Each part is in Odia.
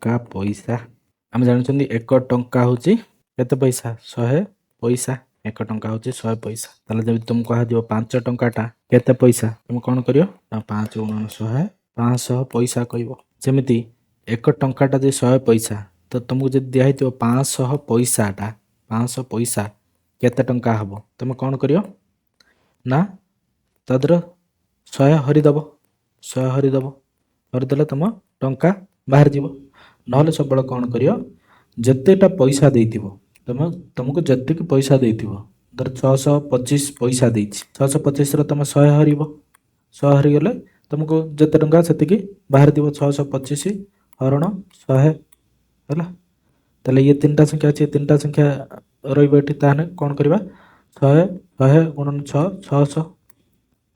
ଟଙ୍କା ପଇସା। ଆମେ ଜାଣିଛନ୍ତି 1 ଟଙ୍କା ହେଉଛି କେତେ ପଇସା? 100 ପଇସା। 1 ଟଙ୍କା ହେଉଛି 100 ପଇସା। ତାହେଲେ ଯଦି ତୁମକୁ କୁହାଯିବ 5 ଟଙ୍କାଟା କେତେ ପଇସା, ତୁମେ କ'ଣ କରିବ ନା 5 ଗୁଣନ 100 500 ପଇସା କହିବ। ଯେମିତି 1 ଟଙ୍କାଟା ଯଦି 100 ପଇସା, ତ ତୁମକୁ ଯଦି ଦିଆହେଇଥିବ 500 ପଇସାଟା, 500 ପଇସା କେତେ ଟଙ୍କା ହେବ, ତୁମେ କ'ଣ କରିବ ନା ତା ଦେହର 100 ହରିଦେବ। 100 ହରିଦେଲେ ତୁମ ଟଙ୍କା ବାହାରିଯିବ। ନହେଲେ ସବୁବେଳେ କ'ଣ କରିବ, ଯେତେଟା ପଇସା ଦେଇଥିବ ତୁମକୁ ଯେତିକି ପଇସା ଦେଇଥିବ, ଧର 625 ପଇସା ଦେଇଛି, 625ର ତୁମେ 100 ହରିବ। 100 ହରିଗଲେ ତୁମକୁ ଯେତେ ଟଙ୍କା ସେତିକି ବାହାରିଥିବ। 625 ହରଣ 100 ହେଲା। ତାହେଲେ ଇଏ 3ଟା ସଂଖ୍ୟା ଅଛି, 3ଟା ସଂଖ୍ୟା ରହିବ ଏଠି। ତାହେଲେ କ'ଣ କରିବା, 100 ଗୁଣନ 6 600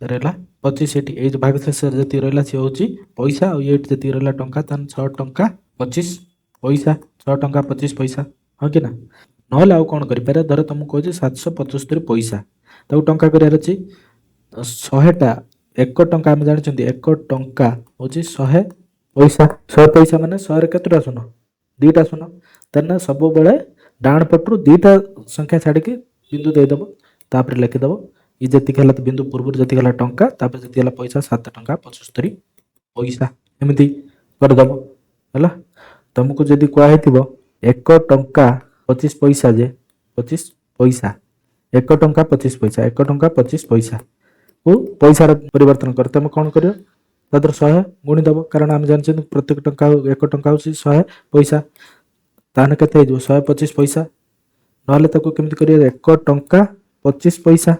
ରହିଲା 25। ଏଠି ଏଇ ଯେଉଁ ଭାଗ ଶେଷରେ ଯେତିକି ରହିଲା ସିଏ ହେଉଛି ପଇସା, ଆଉ ଏଇଠି ଯେତିକି ରହିଲା ଟଙ୍କା, ତାହେଲେ 6 ଟଙ୍କା 25 ପଇସା। 6 ଟଙ୍କା 25 ପଇସା, ହଁ କି ନା? ନହେଲେ ଆଉ କ'ଣ କରିପାରିବା, ଧର ତୁମକୁ କହୁଛି 775 ପଇସା, ତାକୁ ଟଙ୍କା କରିବାର ଅଛି। 100ଟା 1 ଟଙ୍କା, ଆମେ ଜାଣିଛନ୍ତି 1 ଟଙ୍କା ହେଉଛି 100 ପଇସା। 100 ପଇସା ମାନେ 100ରେ କେତେଟା ଶୂନ? 2ଟା ଶୂନ। ତାହେଲେ ସବୁବେଳେ ଡାହାଣ ପଟରୁ 2ଟା ସଂଖ୍ୟା ଛାଡ଼ିକି ବିନ୍ଦୁ ଦେଇଦେବ, ତାପରେ ଲେଖିଦେବ ଇ ଯେତିକି ହେଲା ବିନ୍ଦୁ ପୂର୍ବରୁ ଯେତିକି ହେଲା ଟଙ୍କା, ତାପରେ ଯେତିକି ହେଲା ପଇସା 7 ଟଙ୍କା 75 ପଇସା। ଏମିତି କରିଦେବ ହେଲା। ତୁମକୁ ଯଦି କୁହାହେଇଥିବ 1 ଟଙ୍କା 25 ପଇସା, ଯେ 25 ପଇସା 1 ଟଙ୍କା 25 ପଇସା, 1 ଟଙ୍କା 25 ପଇସାକୁ ପଇସାର ପରିବର୍ତ୍ତନ କର, ତୁମେ କ'ଣ କରିବ, ତା ଦେହରେ 100 ଗୁଣିଦେବ। କାରଣ ଆମେ ଜାଣିଛନ୍ତି ପ୍ରତ୍ୟେକ ଟଙ୍କା 1 ଟଙ୍କା ହେଉଛି 100 ପଇସା। ତାହେଲେ କେତେ ହେଇଯିବ? 125 ପଇସା। ନହେଲେ ତାକୁ କେମିତି କରିବ, 1 ଟଙ୍କା 25 ପଇସା।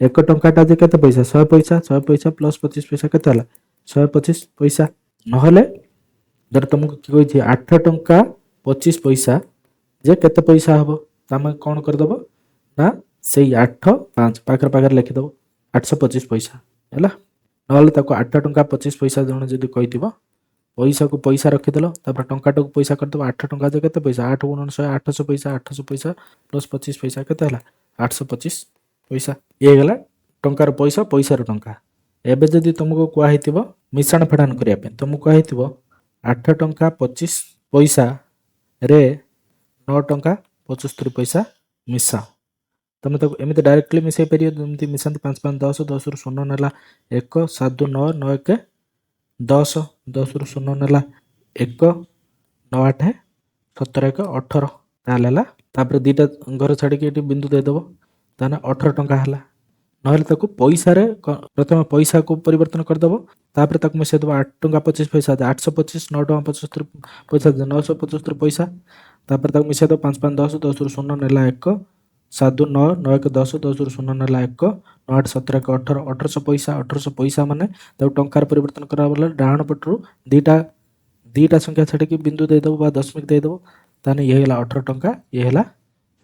1 ଟଙ୍କାଟା ଯେ କେତେ ପଇସା? 100 ପଇସା। 100 ପଇସା ପ୍ଲସ୍ 25 ପଇସା କେତେ ହେଲା? 125 ପଇସା। ନହେଲେ ଧର ତୁମକୁ କି କହିଛି 8 ଟଙ୍କା 25 ପଇସା ଯେ କେତେ ପଇସା ହେବ, ତମେ କ'ଣ କରିଦେବ ନା ସେଇ 8 5 ପାଖରେ ଲେଖିଦେବ 825 ପଇସା ହେଲା। ନହେଲେ ତାକୁ 8 ଟଙ୍କା 25 ପଇସା ଜଣେ ଯଦି କହିଥିବ, ପଇସାକୁ ପଇସା ରଖିଦେଲ, ତାପରେ ଟଙ୍କାଟାକୁ ପଇସା କରିଦେବ। 8 ଟଙ୍କା ଯେ କେତେ ପଇସା? 8 ଗୁଣନ 100 800 ପଇସା। 800 ପଇସା ପ୍ଲସ୍ 25 ପଇସା କେତେ ହେଲା? 825 ପଇସା। ଇଏ ହେଇଗଲା ଟଙ୍କାର ପଇସା, ପଇସାର ଟଙ୍କା। ଏବେ ଯଦି ତୁମକୁ କୁହାହେଇଥିବ ମିଶାଣ ଫେଡ଼ାଣ କରିବା ପାଇଁ, ତୁମକୁ କୁହାହେଇଥିବ 8 ଟଙ୍କା 25 ପଇସାରେ 9 ଟଙ୍କା 75 ପଇସା ମିଶାଅ। ତୁମେ ତାକୁ ଏମିତି ଡାଇରେକ୍ଟଲି ମିଶାଇ ପାରିବ, ଯେମିତି ମିଶାନ୍ତି 5 5 10, 10ରୁ 0 ନେଲା 1, 7 9, 9 1 10, 10ରୁ 0 ନେଲା 1, 9 8 17 1 18, ତାହେଲେ ହେଲା। ତାପରେ 2ଟା ଘର ଛାଡ଼ିକି ଏଠି ବିନ୍ଦୁ ଦେଇଦେବ, ତାହେଲେ 18 ଟଙ୍କା ହେଲା। ନହେଲେ ତାକୁ ପଇସାରେ ପ୍ରଥମେ ପଇସାକୁ ପରିବର୍ତ୍ତନ କରିଦେବ, ତାପରେ ତାକୁ ମିଶାଇ ଦେବ 8 ଟଙ୍କା 25 ପଇସା 825, 9 ଟଙ୍କା 75 ପଇସା 975 ପଇସା। ତାପରେ ତାକୁ ମିଶାଇ ଦେବ 5 5 10, 10ରୁ 0 ନେଲା 1, 7 9, 9 1 10, 10ରୁ 0 ନେଲା 1, 9 8 17 1 18, 1800 ପଇସା। 1800 ପଇସା ମାନେ ତାକୁ ଟଙ୍କାର ପରିବର୍ତ୍ତନ କରାଗଲେ ଡାହାଣ ପଟରୁ 2ଟା ସଂଖ୍ୟା ଛାଡ଼ିକି ବିନ୍ଦୁ ଦେଇଦେବ ବା ଦଶମିକ ଦେଇଦେବ, ତାହେଲେ ଇଏ ହେଲା 18 ଟଙ୍କା, ଇଏ ହେଲା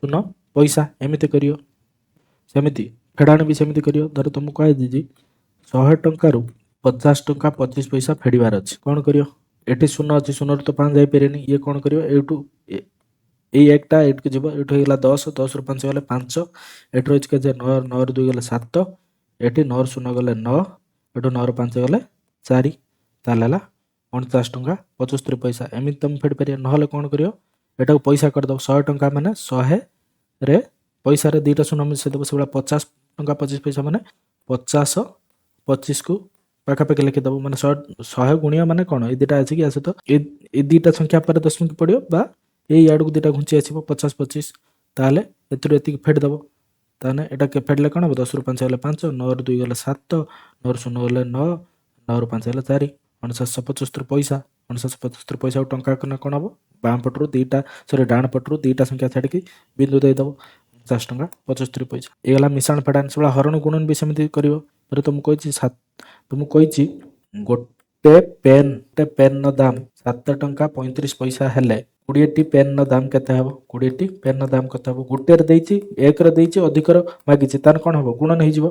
0 ପଇସା। ଏମିତି କରିବ। ସେମିତି ଫେଡ଼ାଣ ବି ସେମିତି କରିବ। ଧର ତୁମକୁ କୁହାଯାଇଛି 100 ଟଙ୍କାରୁ 50 ଟଙ୍କା 25 ପଇସା ଫେଡ଼ିବାର ଅଛି, କ'ଣ କରିବ? ଏଠି 0 ଅଛି, 0ରୁ ତ 5 ଯାଇପାରିବନି। ଇଏ କ'ଣ କରିବ, ଏଇଠୁ ଏଇ 1ଟା ଏଇଠିକୁ ଯିବ, ଏଇଠୁ ହେଇଗଲା 10, 10ରୁ 5 ଗଲେ 5, ଏଠି ରହିଛି କେତେ? 9, 9ରୁ 2 ଗଲେ 7, ଏଠି 9ରୁ 0 ଗଲେ 9, ଏଠୁ 9ରୁ 5 ଗଲେ 4, ତାହେଲେ ହେଲା 49 ଟଙ୍କା 75 ପଇସା। ଏମିତି ତୁମେ ଫେଡ଼ି ପାରିବ। ନହେଲେ କ'ଣ କରିବ, ଏଟାକୁ ପଇସା କରିଦେବ। 100 ଟଙ୍କା ମାନେ 100ରେ ପଇସାରେ 2ଟା ଶୂନ ମିଶାଇ ଦେବ, ସେଭଳିଆ 50 ଟଙ୍କା 25 ପଇସା ମାନେ 50 25କୁ ପାଖାପାଖି ଲେଖିଦେବ। ମାନେ 100 ଗୁଣିଆ ମାନେ କ'ଣ, ଏଇ 2ଟା ଅଛି କି ଆସେ ତ ଏଇ 2ଟା ସଂଖ୍ୟା ପରେ ଦଶମିକ ପଡ଼ିବ, ବା ଏଇ ଆଡ଼କୁ 2ଟା ଘୁଞ୍ଚି ଆସିବ 50 25, ତାହେଲେ ଏଥିରୁ ଏତିକି ଫେଡ଼ିଦେବ। ତାହେଲେ ଏଇଟା ଫେଡ଼ିଲେ କ'ଣ ହେବ? 10ରୁ 5 ଗଲେ 5, 9ରୁ 2 ଗଲେ 7, 9ରୁ 0 ଗଲେ 9, 9ରୁ 5 ଗଲେ 4, 975 ପଇସା। 975 ପଇସାକୁ ଟଙ୍କା କଲେ କ'ଣ ହେବ? ବାମ ପଟରୁ ଡାହାଣ ପଟରୁ 2ଟା ସଂଖ୍ୟା ଛାଡ଼ିକି ବିନ୍ଦୁ ଦେଇଦେବ, 50 ଟଙ୍କା 75 ପଇସା। ହେଇଗଲା ମିଶାଣ ଫେଡ଼ାଣ। ସେଭଳିଆ ହରଣ ଗୁଣନ ବି ସେମିତି କରିବ। ଧର ତୁମକୁ କହିଛି ଗୋଟେ ପେନ୍ର ଦାମ 7 ଟଙ୍କା 35 ପଇସା ହେଲେ 20ଟି ପେନ୍ର ଦାମ କେତେ ହେବ? 20ଟି ପେନ୍ର ଦାମ କେତେ ହେବ? ଗୋଟେରେ ଦେଇଛି, 1ରେ ଦେଇଛି, ଅଧିକର ମାଗିଛି, ତାହେଲେ କ'ଣ ହେବ? ଗୁଣନ ହେଇଯିବ।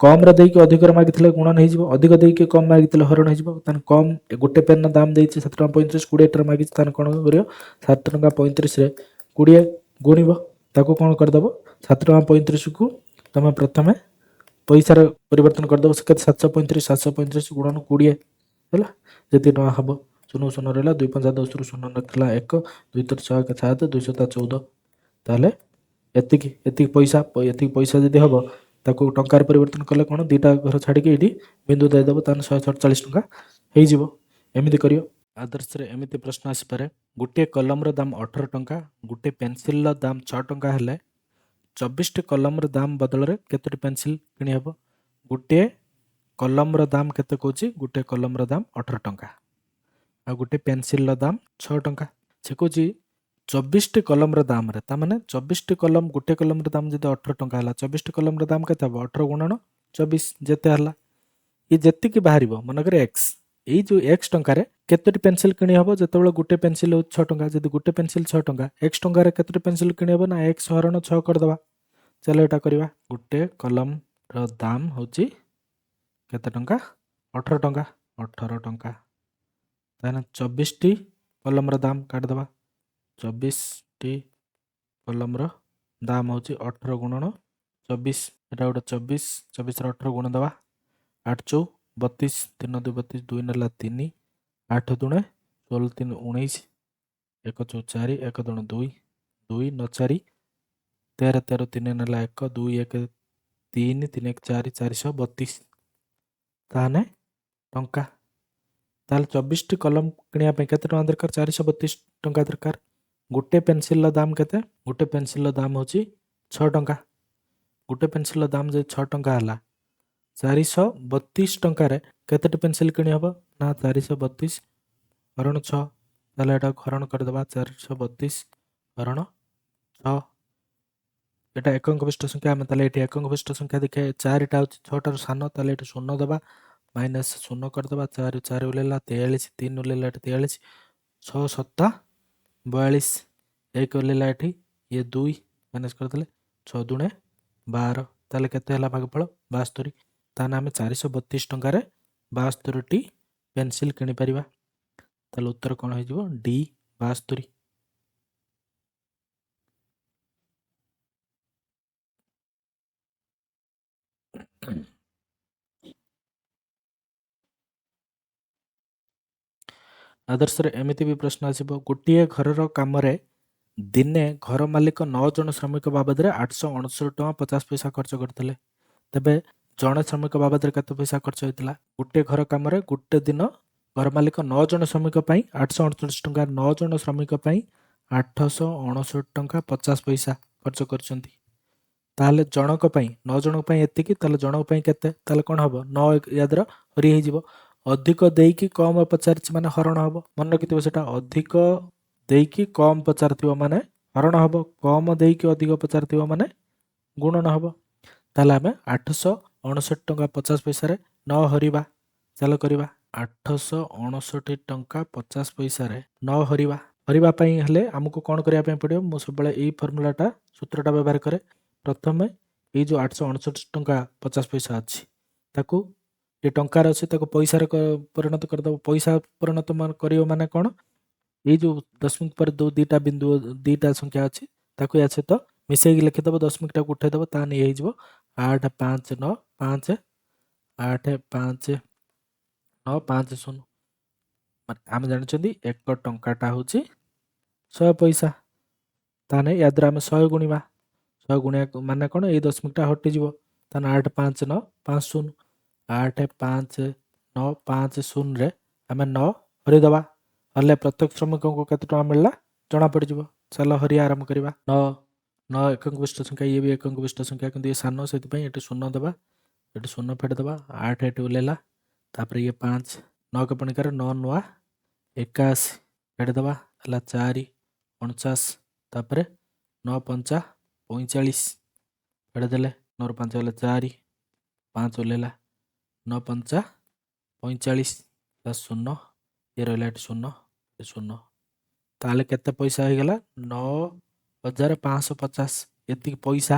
କମ୍ରେ ଦେଇକି ଅଧିକର ମାଗିଥିଲେ ଗୁଣନ ହେଇଯିବ, ଅଧିକ ଦେଇକି କମ୍ ମାଗିଥିଲେ ହରଣ ହେଇଯିବ। ତାହେଲେ କମ୍, ଗୋଟେ ପେନ୍ର ଦାମ ଦେଇଛି 7 ଟଙ୍କା 35, 20ଟାରେ ମାଗିଛି, ତାହେଲେ କ'ଣ କରିବ? 7 ଟଙ୍କା 35ରେ 20 ଗୁଣିବ। ତାକୁ କ'ଣ କରିଦେବ? 7 ଟଙ୍କା 35କୁ ତୁମେ ପ୍ରଥମେ ପଇସାର ପରିବର୍ତ୍ତନ କରିଦେବ। ସେ କେତେ? 735 ଗୁଣନ 20 ହେଲା, ଯେତିକି ଟଙ୍କା ହେବ ଶୂନ ଶୂନ ରହିଲା 2 5 10 ଶୂନ ନଥିଲା 1 2 3 6 1 7 2 7 14 ତାହେଲେ ଏତିକି ପଇସା ଯଦି ହବ ତାକୁ ଟଙ୍କାରେ ପରିବର୍ତ୍ତନ କଲେ କ'ଣ ଦୁଇଟା ଘର ଛାଡ଼ିକି ଏଇଠି ବିନ୍ଦୁ ଦେଇଦେବ ତାହେଲେ 147 ଟଙ୍କା ହେଇଯିବ। ଏମିତି କରିବ। ଆଦର୍ଶରେ ଏମିତି ପ୍ରଶ୍ନ ଆସିପାରେ ଗୋଟିଏ କଲମର ଦାମ 18 ଟଙ୍କା ଗୋଟିଏ ପେନସିଲର ଦାମ 6 ଟଙ୍କା ହେଲେ 24ଟି କଲମର ଦାମ ବଦଳରେ କେତୋଟି ପେନସିଲ କିଣି ହେବ? ଗୋଟିଏ କଲମର ଦାମ କେତେ କହୁଛି? ଗୋଟିଏ କଲମର ଦାମ 18 ଟଙ୍କା ଆଉ ଗୋଟିଏ ପେନସିଲର ଦାମ 6 ଟଙ୍କା। ସେ କହୁଛି 24ଟି କଲମର ଦାମରେ, ତାମାନେ 24ଟି କଲମ, ଗୋଟିଏ କଲମର ଦାମ ଯଦି 18 ଟଙ୍କା ହେଲା 24ଟି କଲମର ଦାମ କେତେ ହେବ? 18 ଗୁଣନ 24 ଯେତେ ହେଲା ଇଏ ଯେତିକି ବାହାରିବ ମନେକର ଏକ୍ସ, ଏଇ ଯେଉଁ ଏକ୍ସ ଟଙ୍କାରେ କେତୋଟି ପେନସିଲ କିଣି ହେବ? ଯେତେବେଳେ ଗୋଟେ ପେନସିଲ ହେଉଛି 6 ଟଙ୍କା, ଯଦି ଗୋଟେ ପେନସିଲ 6 ଟଙ୍କା ଏକ୍ସ ଟଙ୍କାରେ କେତୋଟି ପେନସିଲ କିଣି ହେବ? ନା ଏକ୍ସ ହରଣ 6 କରିଦେବା। ଚାଲ ଏଇଟା କରିବା। ଗୋଟେ କଲମର ଦାମ ହେଉଛି କେତେ ଟଙ୍କା? 18 ଟଙ୍କା। 18 ଟଙ୍କା ତାହେଲେ 24ଟି କଲମର ଦାମ କାଟିଦେବା। 24ଟି କଲମର ଦାମ ହେଉଛି 18 ଗୁଣନ 24, ଏଇଟା ଗୋଟେ 24, 24ରେ 18 ଗୁଣ ଦେବା। 8 ଚଉ 32, 3 2 32, 2 ନେଲା 3, 8 ଦୁଣେ 16 3 19, 1 ଚଉ 4, 1 ଦୁଣ 2, 2 9 4, 13 13 3 ନେଲା 1, 2 1 3, 3 1 4, 432 ତାହେଲେ ଟଙ୍କା। ତାହେଲେ 24ଟି କଲମ କିଣିବା ପାଇଁ କେତେ ଟଙ୍କା ଦରକାର? 432 ଟଙ୍କା ଦରକାର। ଗୋଟେ ପେନସିଲର ଦାମ କେତେ? ଗୋଟେ ପେନସିଲର ଦାମ ହେଉଛି 6 ଟଙ୍କା। ଗୋଟେ ପେନସିଲର ଦାମ ଯଦି 6 ଟଙ୍କା ହେଲା 432 ଟଙ୍କାରେ କେତେଟି ପେନସିଲ କିଣି ହେବ? ନା 432 ହରଣ 6, ତାହେଲେ ଏଟାକୁ ହରଣ କରିଦେବା। 432 ହରଣ 6, এটা ଏକଙ୍କ ବିଶିଷ୍ଟ ସଂଖ୍ୟା। ଆମେ ତାହେଲେ ଏଠି ଏକଙ୍କ ବିଶିଷ୍ଟ ସଂଖ୍ୟା ଦେଖେ 4ଟା ହେଉଛି 6ଟାରୁ ସାନ, ତାହେଲେ ଏଠି 0 ଦେବା, ମାଇନସ୍ 0 କରିଦେବା। 4 4 ଓହ୍ଲେଇଲା 43, 3 ଓହ୍ଲେଇଲା ଏଠି 43, 6 7 42, 1 ଓହ୍ଲେଇଲା ଏଠି ଇଏ 2 ମାଇନସ୍ କରିଦେଲେ 6 ଦୁଣେ 12, ତାହେଲେ କେତେ ହେଲା ଭାଗଫଳ? 72। ତାହେଲେ ଆମେ 432 ଟଙ୍କାରେ 72ଟି ପେନସିଲ କିଣିପାରିବା। ତାହେଲେ ଉତ୍ତର କ'ଣ ହେଇଯିବ? ଡି 72। ଆଦର୍ଶରେ ଏମିତି ବି ପ୍ରଶ୍ନ ଆସିବ ଗୋଟିଏ ଘରର କାମରେ ଦିନେ ଘର ମାଲିକ 9 ଜଣ ଶ୍ରମିକ ବାବଦରେ 869 ଟଙ୍କା 50 ପଇସା ଖର୍ଚ୍ଚ କରିଥିଲେ। ତେବେ ଜଣେ ଶ୍ରମିକ ବାବଦରେ କେତେ ପଇସା ଖର୍ଚ୍ଚ ହୋଇଥିଲା? ଗୋଟିଏ ଘର କାମରେ ଗୋଟେ ଦିନ ଘର ମାଲିକ 9 ଜଣ ଶ୍ରମିକ ପାଇଁ 838 ଟଙ୍କା, 9 ଜଣ ଶ୍ରମିକ ପାଇଁ 869 ଟଙ୍କା 50 ପଇସା ଖର୍ଚ୍ଚ କରିଛନ୍ତି। ତାହେଲେ ଜଣକ ପାଇଁ 9 ଜଣଙ୍କ ପାଇଁ ଏତିକି, ତାହେଲେ ଜଣକ ପାଇଁ କେତେ? ତାହେଲେ କ'ଣ ହେବ? 9 ୟା ଦ୍ୱାରା ହରି ହେଇଯିବ। ଅଧିକ ଦେଇକି କମ ପଚାରିଛି ମାନେ ହରଣ ହେବ। ମନେ ରଖିଥିବ ସେଟା, ଅଧିକ ଦେଇକି କମ ପଚାରିଥିବ ମାନେ ହରଣ ହେବ, କମ ଦେଇକି ଅଧିକ ପଚାରିଥିବ ମାନେ ଗୁଣନ ହେବ। ତାହେଲେ ଆମେ 869 ଟଙ୍କା 50 ପଇସାରେ 9 ହରିବା। ଚାଲ କରିବା। 869 ଟଙ୍କା 50 ପଇସାରେ 9 ହରିବା। ହରିବା ପାଇଁ ହେଲେ ଆମକୁ କ'ଣ କରିବା ପାଇଁ ପଡ଼ିବ? ମୁଁ ସବୁବେଳେ ଏଇ ଫର୍ମୁଲାଟା ସୂତ୍ରଟା ବ୍ୟବହାର କରେ। ପ୍ରଥମେ ଏଇ ଯେଉଁ 869 ଟଙ୍କା 50 ପଇସା ଅଛି ତାକୁ ଏ ଟଙ୍କାରେ ଅଛି ତାକୁ ପଇସାରେ ପରିଣତ କରିଦେବ। ପଇସା ପରିଣତ କରିବ ମାନେ କ'ଣ? ଏଇ ଯେଉଁ ଦଶମିକ ପରେ ଯେଉଁ ଦୁଇଟା ବିନ୍ଦୁ ଦୁଇଟା ସଂଖ୍ୟା ଅଛି ତାକୁ ୟା ସହିତ ମିଶେଇକି ଲେଖିଦେବ, ଦଶମିକଟାକୁ ଉଠେଇଦେବ, ତାହେଲେ ଇଏ ହେଇଯିବ 8 5 9 5 8 5 9 5 0। ଆମେ ଜାଣିଛନ୍ତି 1 ଟଙ୍କାଟା ହେଉଛି 100 ପଇସା। ତାହେଲେ ୟା ଦ୍ୱାରା ଆମେ 100 ଗୁଣିବା। 100 ଗୁଣିବା ମାନେ କ'ଣ? ଏଇ ଦଶମିକଟା ହଟିଯିବ। ତାହେଲେ 8 5 9 5 0, 8 5 9 5 0ରେ ଆମେ 9 ହରିଦେବା। ହେଲେ ପ୍ରତ୍ୟେକ ଶ୍ରମିକଙ୍କୁ କେତେ ଟଙ୍କା ମିଳିଲା ଜଣାପଡ଼ିଯିବ। ଚାଲ ହରିବା ଆରମ୍ଭ କରିବା। 9 9 ଏକଙ୍କ ବିଶିଷ୍ଟ ସଂଖ୍ୟା, ଇଏ ବି ଏକଙ୍କ ବିଶିଷ୍ଟ ସଂଖ୍ୟା କିନ୍ତୁ ଇଏ ସାନ, ସେଥିପାଇଁ ଏଠି 0 ଦେବା, ଏଠି 0 ଫେଡ଼ିଦେବା। 8 ଏଠି ଓହ୍ଲେଇଲା, ତାପରେ ଇଏ 5 9 ପଣିକାରେ 9 9 81 ଫେଡ଼ିଦେବା, ହେଲା 4 49, ତାପରେ 9 5 45 ଫେଡ଼ିଦେଲେ, 9 5 ହେଲେ 4 5 ଓହ୍ଲେଇଲା, 9 5 45 0, ଇଏ ରହିଲା ଏଠି 0 0। ତାହେଲେ କେତେ ପଇସା ହେଇଗଲା? 9550।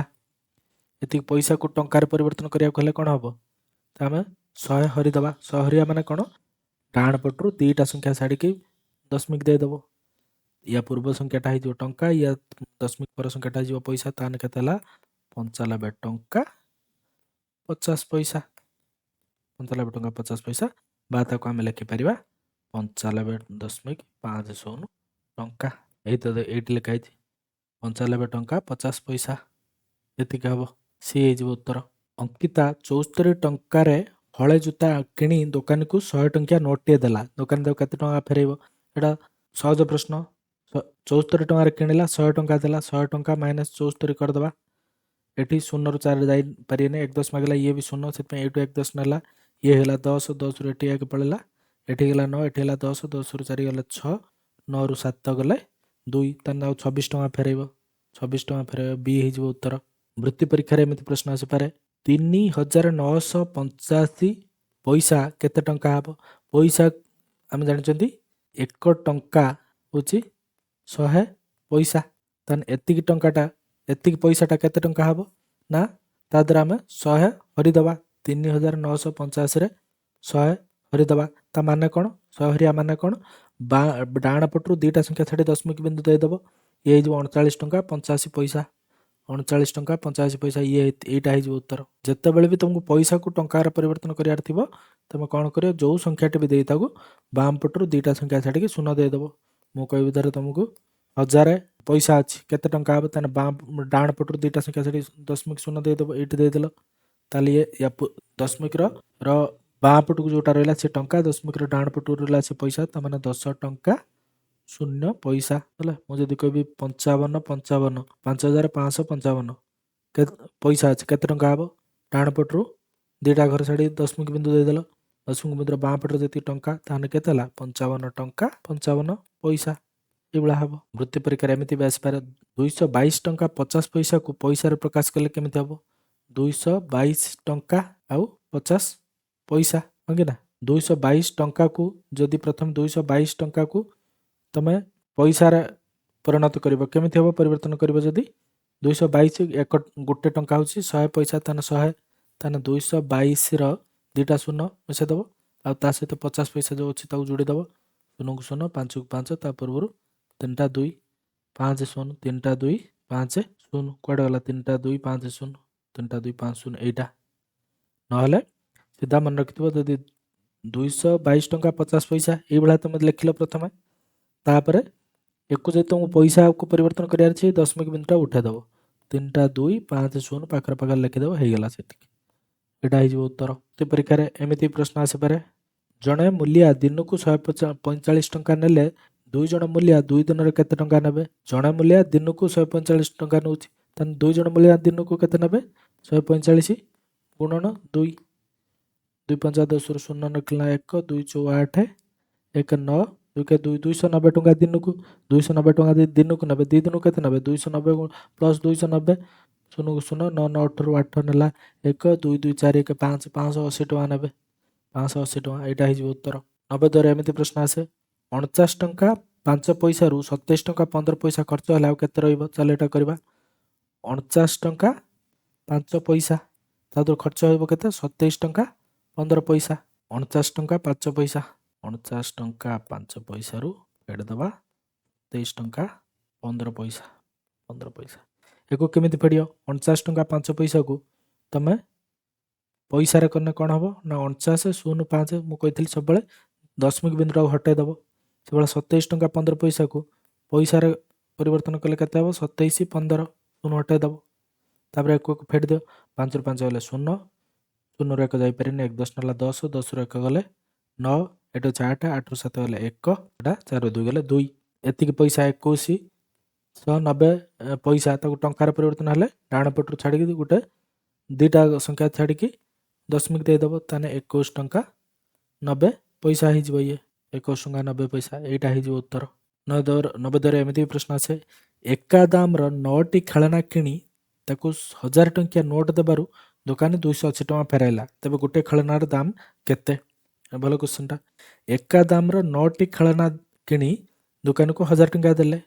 ଏତିକି ପଇସାକୁ ଟଙ୍କାରେ ପରିବର୍ତ୍ତନ କରିବାକୁ ହେଲେ କ'ଣ ହେବ? ତ ଆମେ 100 ହରିଦେବା। 100 ହରିବା ମାନେ କ'ଣ? ଡାହାଣ ପଟରୁ ଦୁଇଟା ସଂଖ୍ୟା ଛାଡ଼ିକି ଦଶମିକ ଦେଇଦେବ। ୟା ପୂର୍ବ ସଂଖ୍ୟାଟା ହେଇଯିବ ଟଙ୍କା, ୟା ଦଶମିକ ପର ସଂଖ୍ୟାଟା ହେଇଯିବ ପଇସା। ତାହେଲେ କେତେ ହେଲା? 95 ଟଙ୍କା 50 ପଇସା। 95 ଟଙ୍କା 50 ପଇସା ବା ତାକୁ ଆମେ ଲେଖିପାରିବା 95.50 ଟଙ୍କା। ଏଇଠି ଲେଖା ହେଇଛି 95 ଟଙ୍କା 50 ପଇସା। ଏତିକି ହେବ, ସି ହେଇଯିବ ଉତ୍ତର। ଅଙ୍କିତା 74 ଟଙ୍କାରେ ହଳେ ଜୋତା କିଣି ଦୋକାନୀକୁ 100 ଟଙ୍କିଆ ନୋଟଟିଏ ଦେଲା। ଦୋକାନୀ ତାକୁ କେତେ ଟଙ୍କା ଫେରାଇବ? ଏଇଟା ସହଜ ପ୍ରଶ୍ନ। 74 ଟଙ୍କାରେ କିଣିଲା, 100 ଟଙ୍କା ଦେଲା, 100 ଟଙ୍କା ମାଇନସ୍ 74 କରିଦେବା। ଏଠି 0ରୁ 4 ଯାଇପାରିବେନି, 1 10 ମାଗିଲା, ଇଏ ବି 0, ସେଥିପାଇଁ ଏଇଠୁ 1 10 ନେଲା, ଇଏ ହେଲା 10, 10ରୁ ଏଠି 1 ପଳେଇଲା, ଏଠି ହେଲା 9, ଏଠି ହେଲା 10, 10ରୁ 4 ଗଲେ 6, 9ରୁ 7 ଗଲେ 2, ତାହେଲେ ଆଉ 26 ଟଙ୍କା ଫେରାଇବ। 26 ଟଙ୍କା ଫେରାଇବ, ବି ହେଇଯିବ ଉତ୍ତର। ବୃତ୍ତି ପରୀକ୍ଷାରେ ଏମିତି ପ୍ରଶ୍ନ ଆସିପାରେ, 3985 ପଇସା କେତେ ଟଙ୍କା ହେବ? ପଇସା ଆମେ ଜାଣିଛନ୍ତି 1 ଟଙ୍କା ହେଉଛି 100 ପଇସା। ତାହେଲେ ଏତିକି ପଇସାଟା କେତେ ଟଙ୍କା ହେବ? ନା ତା ଦ୍ୱାରା ଆମେ 100 ହରିଦେବା। 3985ରେ 100 ହରିଦେବା। ତା ମାନେ କ'ଣ? 100 ହରିବା ମାନେ କ'ଣ? ଡାହାଣ ପଟରୁ ଦୁଇଟା ସଂଖ୍ୟା ଛାଡ଼ି ଦଶମିକ ବିନ୍ଦୁ ଦେଇଦେବ। ଇଏ ହେଇଯିବ 39 ଟଙ୍କା 85 ପଇସା। 39 ଟଙ୍କା 85 ପଇସା, ଏଇଟା ହେଇଯିବ ଉତ୍ତର। ଯେତେବେଳେ ବି ତୁମକୁ ପଇସାକୁ ଟଙ୍କାରେ ପରିବର୍ତ୍ତନ କରିବାର ଥିବ, ତୁମେ କ'ଣ କରିବ? ଯେଉଁ ସଂଖ୍ୟାଟି ବି ଦେଇଥାକୁ ବାମ ପଟରୁ ଦୁଇଟା ସଂଖ୍ୟା ଛାଡ଼ିକି 0 ଦେଇଦେବ। ମୁଁ କହିବି ଧର ତୁମକୁ 1000 ପଇସା ଅଛି, କେତେ ଟଙ୍କା ହେବ? ତାହେଲେ ଡାହାଣ ପଟରୁ ଦୁଇଟା ସଂଖ୍ୟା ଛାଡ଼ି ଦଶମିକ 0 ଦେଇଦେବ। ଏଇଠି ଦେଇଦେଲ, ତାହେଲେ ଦଶମିକର ବାଁ ପଟକୁ ଯେଉଁଟା ରହିଲା ସେ ଟଙ୍କା, ଦଶମିକର ଡାହାଣ ପଟକୁ ରହିଲା ସେ ପଇସା, ତା ମାନେ 10 ଟଙ୍କା 0 ପଇସା ହେଲା। ମୁଁ ଯଦି କହିବି 55 55 କେତେ ପଇସା ଅଛି, କେତେ ଟଙ୍କା ହେବ? ଡାହାଣ ପଟରୁ ଦୁଇଟା ଘର ଛାଡ଼ି ଦଶମିକ ବିନ୍ଦୁ ଦେଇଦେଲ, ଦଶମିକ ବିନ୍ଦୁର ବାଁ ପଟରେ ଯେତିକି ଟଙ୍କା, ତାହେଲେ କେତେ ହେଲା? 55 ଟଙ୍କା 55 ପଇସା। ଏଇଭଳିଆ ହେବ। ବୃତ୍ତି ପରୀକ୍ଷାରେ ଏମିତି ବି ଆସିପାରେ, 222 ଟଙ୍କା 50 ପଇସାକୁ ପଇସାରେ ପ୍ରକାଶ କଲେ କେମିତି ହେବ? 222 ଟଙ୍କା ଆଉ 50 ପଇସା, ହଁ କି ନା? 222 ଟଙ୍କାକୁ ଯଦି ପ୍ରଥମେ 222 ଟଙ୍କାକୁ ତମେ ପଇସାରେ ପରିଣତ କରିବ, କେମିତି ହେବ ପରିବର୍ତ୍ତନ କରିବ? ଯଦି 222 ଗୋଟେ ଟଙ୍କା ହେଉଛି 100 ପଇସା, ତାହେଲେ 100, ତାହେଲେ 222ର ଦୁଇଟା 0 ମିଶାଇଦେବ, ଆଉ ତା ସହିତ 50 ପଇସା ଯେଉଁ ଅଛି ତାକୁ ଯୋଡ଼ିଦେବ। 0କୁ 0, 5କୁ 5, ତା ପୂର୍ବରୁ 3ଟା 2, 5 0, 3ଟା 2 5 0, କୁଆଡ଼େ ଗଲା? 3ଟା 2 5 0, 3ଟା 2 5 0, ଏଇଟା। ନହେଲେ ସିଧା ମନେ ରଖିଥିବ, ଯଦି 222 ଟଙ୍କା 50 ପଇସା ଏଇଭଳିଆ ତୁମେ ଲେଖିଲ ପ୍ରଥମେ, ତାପରେ ୟାକୁ ଯଦି ତୁମକୁ ପଇସାକୁ ପରିବର୍ତ୍ତନ କରିବାର ଅଛି, ଦଶମିକ ବିନ୍ଦୁଟା ଉଠାଇଦେବ, 3ଟା 2 5 0 ପାଖରେ ପାଖରେ ଲେଖିଦେବ, ହେଇଗଲା ସେତିକି। ଏଇଟା ହେଇଯିବ ଉତ୍ତର। ତ ପରୀକ୍ଷାରେ ଏମିତି ପ୍ରଶ୍ନ ଆସିପାରେ, ଜଣେ ମୂଲିଆ ଦିନକୁ 145 ଟଙ୍କା ନେଲେ 2 ଜଣ ମୂଲିଆ 2 ଦିନରେ କେତେ ଟଙ୍କା ନେବେ? ଜଣେ ମୂଲିଆ ଦିନକୁ 145 ଟଙ୍କା ନେଉଛି, ତାହେଲେ 2 ଜଣ ମୂଲିଆ ଦିନକୁ କେତେ ନେବେ? 145 ଗୁଣନ 2, 2 5 10ରୁ 0 ନିକଳିଲା 1, 2 4 8, 1 9, 2 2 290 ଟଙ୍କା ଦିନକୁ। 290 ଟଙ୍କା ଦିନକୁ ନେବେ, 2 ଦିନକୁ କେତେ ନେବେ? 290 ପ୍ଲସ୍ 290, 0କୁ 0, 9 9 8ରୁ 8 ନେଲା 1, 2 2 4 1 5, 580 ଟଙ୍କା ନେବେ। 580 ଟଙ୍କା, ଏଇଟା ହେଇଯିବ ଉତ୍ତର। 90 ଦ୍ୱାରା ଏମିତି ପ୍ରଶ୍ନ ଆସେ, 49 ଟଙ୍କା 5 ପଇସାରୁ 27 ଟଙ୍କା 15 ପଇସା ଖର୍ଚ୍ଚ ହେଲେ ଆଉ କେତେ ରହିବ? ଚାଲ ଏଇଟା କରିବା। 49 ଟଙ୍କା 5 ପଇସା, ତା ଦେହରୁ ଖର୍ଚ୍ଚ ହେବ କେତେ? 27 ଟଙ୍କା 15 ପଇସା। 49 ଟଙ୍କା 5 ପଇସା, 49 ଟଙ୍କା 5 ପଇସାରୁ ଫେଡ଼ିଦେବା 23 ଟଙ୍କା 15 ପଇସା। 15 ପଇସା ୟାକୁ କେମିତି ଫେଡ଼ିବ? 49 ଟଙ୍କା 5 ପଇସାକୁ ତମେ ପଇସାରେ କଲେ କ'ଣ ହେବ? ନା 49 0 5, ମୁଁ କହିଥିଲି ସବୁବେଳେ ଦଶମିକ ବିନ୍ଦୁଟାକୁ ହଟାଇ ଦେବ। ସେଭଳିଆ 27 ଟଙ୍କା 15 ପଇସାକୁ ପଇସାରେ ପରିବର୍ତ୍ତନ କଲେ କେତେ ହେବ? 27 15, 0 ହଟାଇ ଦେବ, ତାପରେ ୟାକୁ ଫେଡ଼ିଦିଅ। 5ରୁ 5 ଗଲେ 0, 0ରୁ 1 ଯାଇପାରିନି, 1 10 ନେଲା 10, 10ରୁ 1 ଗଲେ 9, ଏଠି ଅଛି 8, 8ରୁ 7 ଗଲେ 1, ଏଇଟା 4ରୁ 2 ଗଲେ 2। ଏତିକି ପଇସା 2190 ପଇସା ତାକୁ ଟଙ୍କାରେ ପରିବର୍ତ୍ତନ ହେଲେ ଡାହାଣ ପଟରୁ ଛାଡ଼ିକି ଗୋଟେ ଦୁଇଟା ସଂଖ୍ୟା ଛାଡ଼ିକି ଦଶମିକ ଦେଇଦେବ, ତାହେଲେ 21 ଟଙ୍କା 90 ପଇସା ହେଇଯିବ। ଇଏ 21 ଟଙ୍କା 90 ପଇସା, ଏଇଟା ହେଇଯିବ ଉତ୍ତର। 90 ଦ୍ୱାରା ଏମିତି ବି ପ୍ରଶ୍ନ ଆସେ, ଏକା ଦାମର 9ଟି ଖେଳନା କିଣି ତାକୁ 1000 ଟଙ୍କିଆ ନୋଟ ଦେବାରୁ ଦୋକାନୀ 280 ଟଙ୍କା ଫେରାଇଲା, ତେବେ ଗୋଟେ ଖେଳନାର ଦାମ କେତେ? ଭଲ କ୍ୱେଶ୍ଚନଟା। ଏକା ଦାମର 9ଟି ଖେଳନା କିଣି ଦୋକାନୀକୁ 1000 ଟଙ୍କା ଦେଲେ,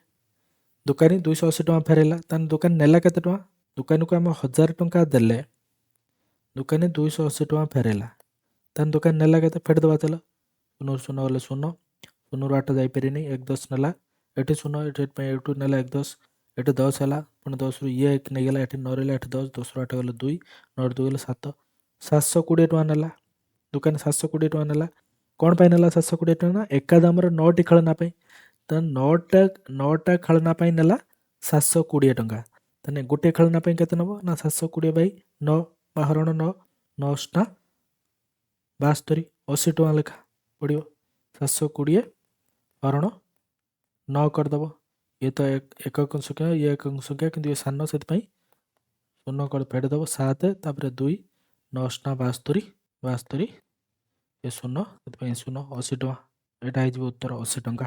ଦୋକାନୀ 280 ଟଙ୍କା ଫେରାଇଲା, ତାହେଲେ ଦୋକାନୀ ନେଲା କେତେ ଟଙ୍କା? ଦୋକାନୀକୁ ଆମେ 1000 ଟଙ୍କା ଦେଲେ, ଦୋକାନୀ 280 ଟଙ୍କା ଫେରାଇଲା, ତାହେଲେ ଦୋକାନୀ ନେଲା କେତେ? ଫେଡ଼ିଦେବା ଚାଲ। 0ରୁ 0 ଗଲେ 0, 0ରୁ 8 ଯାଇପାରିନି, 1 10 ନେଲା, ଏଠି 0, ଏଠୁ ନେଲା 1 10, ଏଠି 10 ହେଲା, ପୁଣି 10ରୁ ଇଏ 1 ନେଇଗଲା, ଏଠି 9 ରହିଲା, ଏଠି 10, 10ରୁ 8 ଗଲେ 2, 9ରୁ 2 ଗଲେ 7, 720 ଟଙ୍କା ନେଲା, ଦୋକାନୀ 720 ଟଙ୍କା ନେଲା। କ'ଣ ପାଇଁ ନେଲା 720 ଟଙ୍କା? ନା ଏକା ଦାମର 9ଟି ଖେଳନା ପାଇଁ। ତ 9ଟା ଖେଳନା ପାଇଁ ନେଲା 720 ଟଙ୍କା। ତାହେଲେ ଗୋଟିଏ ଖେଳନା ପାଇଁ କେତେ ନେବ? ନା 720 ବାଇ 9 ବା ହରଣ 9, 9 72, 80 ଟଙ୍କା ଲେଖା ପଡ଼ିବ। 720 ହରଣ 9 କରିଦେବ। ଇଏ ତ ଏକକ ସଂଖ୍ୟା, ଇଏ ଏକକ ସଂଖ୍ୟା, କିନ୍ତୁ ଇଏ ସାନ, ସେଥିପାଇଁ ଶୂନ କରି ଫେଡ଼ି ଦେବ। 7 ତାପରେ 2, 9 72, 72 ଏ ଶୂନ, ସେଥିପାଇଁ ଶୂନ 80 ଟଙ୍କା। ଏଇଟା ହେଇଯିବ ଉତ୍ତର 80 ଟଙ୍କା।